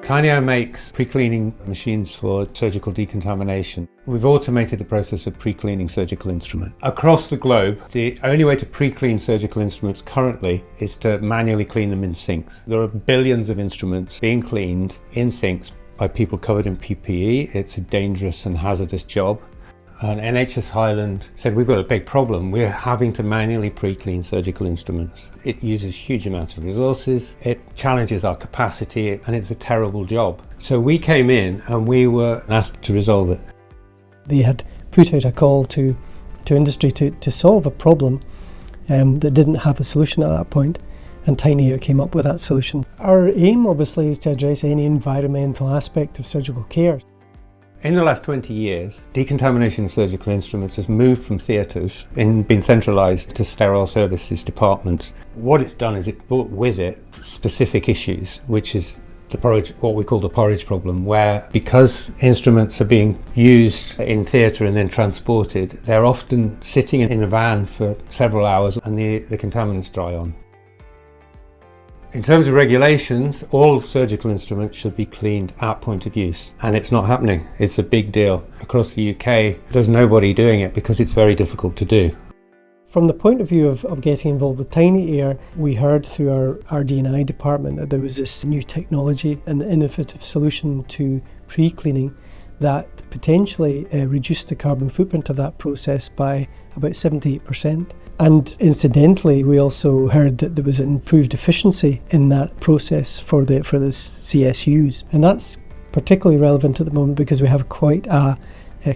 Tiny makes pre-cleaning machines for surgical decontamination. We've automated the process of pre-cleaning surgical instruments. Across the globe, the only way to pre-clean surgical instruments currently is to manually clean them in sinks. There are billions of instruments being cleaned in sinks by people covered in PPE. It's a dangerous and hazardous job. And NHS Highland said, we've got a big problem. We're having to manually pre-clean surgical instruments. It uses huge amounts of resources, it challenges our capacity, and it's a terrible job. So we came in and we were asked to resolve it. They had put out a call to industry to solve a problem that didn't have a solution at that point, and Tiny Air came up with that solution. Our aim obviously is to address any environmental aspect of surgical care. In the last 20 years, decontamination of surgical instruments has moved from theatres and been centralised to sterile services departments. What it's done is it brought with it specific issues, which is the porridge, what we call the porridge problem, where because instruments are being used in theatre and then transported, they're often sitting in a van for several hours and the contaminants dry on. In terms of regulations, all surgical instruments should be cleaned at point of use, and it's not happening. It's a big deal. Across the UK, there's nobody doing it because it's very difficult to do. From the point of view of getting involved with Tiny Air, we heard through our RD&I department that there was this new technology and innovative solution to pre-cleaning that potentially reduced the carbon footprint of that process by about 78%. And incidentally, we also heard that there was an improved efficiency in that process for the CSUs. And that's particularly relevant at the moment because we have quite a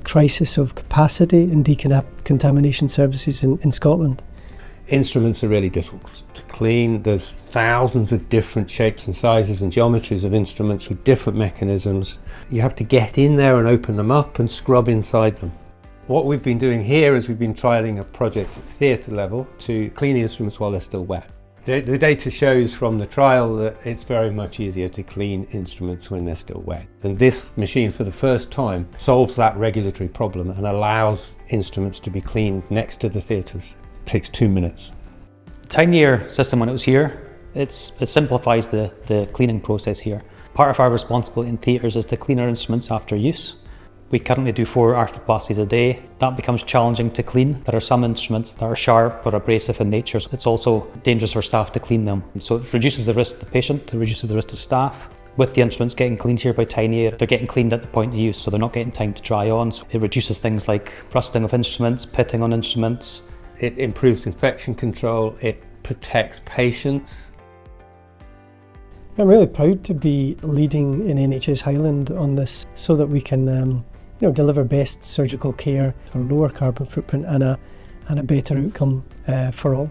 crisis of capacity in decontamination services in Scotland. Instruments are really difficult to clean. There's thousands of different shapes and sizes and geometries of instruments with different mechanisms. You have to get in there and open them up and scrub inside them. What we've been doing here is we've been trialling a project at theatre level to clean the instruments while they're still wet. The data shows from the trial that it's very much easier to clean instruments when they're still wet. And this machine, for the first time, solves that regulatory problem and allows instruments to be cleaned next to the theatres. It takes 2 minutes. Tiny Air system, when it was here, it simplifies the cleaning process here. Part of our responsibility in theatres is to clean our instruments after use. We currently do 4 arthroplasties a day. That becomes challenging to clean. There are some instruments that are sharp or abrasive in nature. So it's also dangerous for staff to clean them. So it reduces the risk to the patient, it reduces the risk to staff. With the instruments getting cleaned here by Tiny Air, they're getting cleaned at the point of use, so they're not getting time to dry on. So it reduces things like rusting of instruments, pitting on instruments. It improves infection control, it protects patients. I'm really proud to be leading in NHS Highland on this so that we can deliver best surgical care, a lower carbon footprint and a better outcome for all.